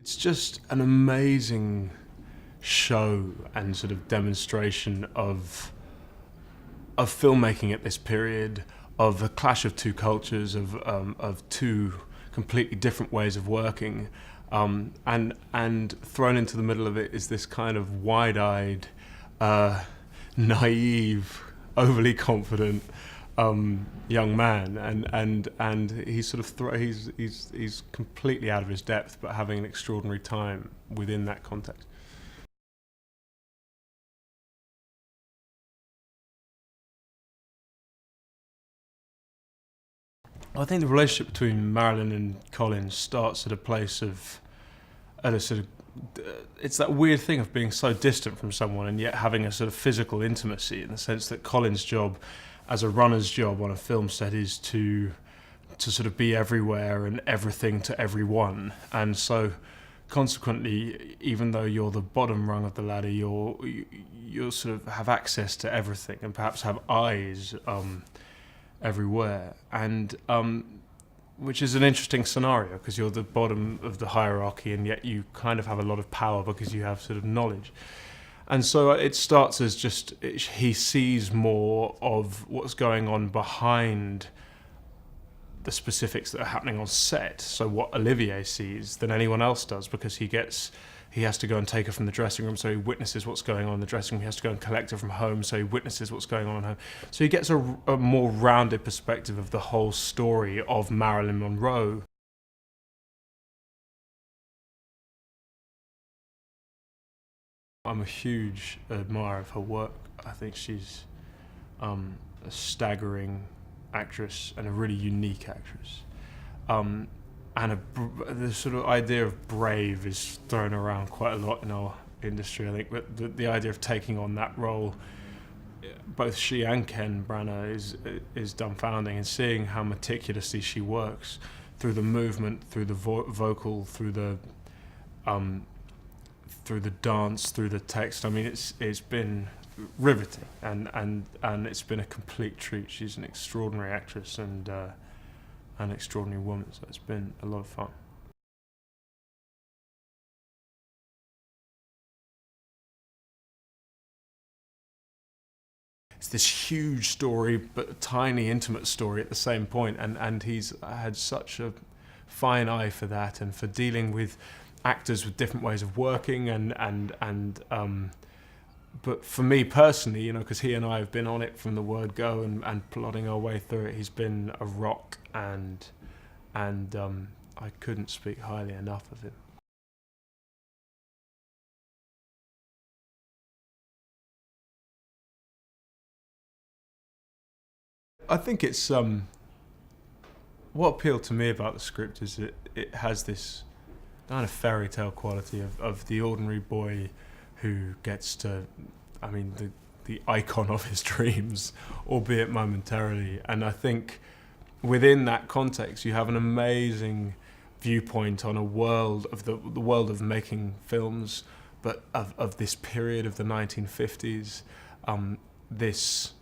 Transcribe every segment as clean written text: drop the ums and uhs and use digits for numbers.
it's just an amazing show and sort of demonstration of filmmaking at this period, of a clash of two cultures, of two completely different ways of working, and thrown into the middle of it is this kind of wide-eyed, naive, overly confident young man, and he's sort of he's completely out of his depth, but having an extraordinary time within that context. I think the relationship between Marilyn and Colin starts at a place of, at a sort of, it's that weird thing of being so distant from someone and yet having a sort of physical intimacy, in the sense that Colin's job as a runner's job on a film set is to sort of be everywhere and everything to everyone. And so consequently, even though you're the bottom rung of the ladder, you sort of have access to everything and perhaps have eyes everywhere, and which is an interesting scenario, because you're the bottom of the hierarchy and yet you kind of have a lot of power because you have sort of knowledge. And so it starts as just he sees more of what's going on behind the specifics that are happening on set, so what Olivier sees, than anyone else does, because he has to go and take her from the dressing room, so he witnesses what's going on in the dressing room. He has to go and collect her from home, so he witnesses what's going on at home. So he gets a more rounded perspective of the whole story of Marilyn Monroe. I'm a huge admirer of her work. I think she's a staggering actress and a really unique actress. And the sort of idea of brave is thrown around quite a lot in our industry, I think, but the idea of taking on that role, both she and Ken Branagh, is dumbfounding, and seeing how meticulously she works through the movement, through the vocal, through the dance, through the text. I mean, it's been riveting, and it's been a complete treat. She's an extraordinary actress and an extraordinary woman, so it's been a lot of fun. It's this huge story, but a tiny, intimate story at the same point, and he's had such a fine eye for that, and for dealing with actors with different ways of working, but for me personally, you know, because he and I have been on it from the word go and plodding our way through it, he's been a rock, and I couldn't speak highly enough of him. I think it's what appealed to me about the script is it has this kind of fairy tale quality of the ordinary boy who gets to, I mean, the icon of his dreams, albeit momentarily. And I think within that context, you have an amazing viewpoint on a world of the world of making films, but of this period of the 1950s, this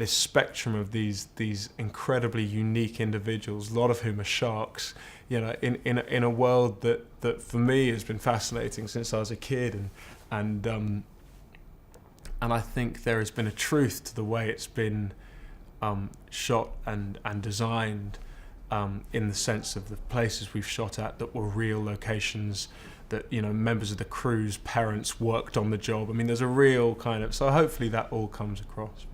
spectrum of these incredibly unique individuals, a lot of whom are sharks, you know, in a world that for me has been fascinating since I was a kid, and I think there has been a truth to the way it's been shot and designed, in the sense of the places we've shot at that were real locations, that, you know, members of the crew's parents worked on the job. I mean, there's a real kind of, so hopefully that all comes across.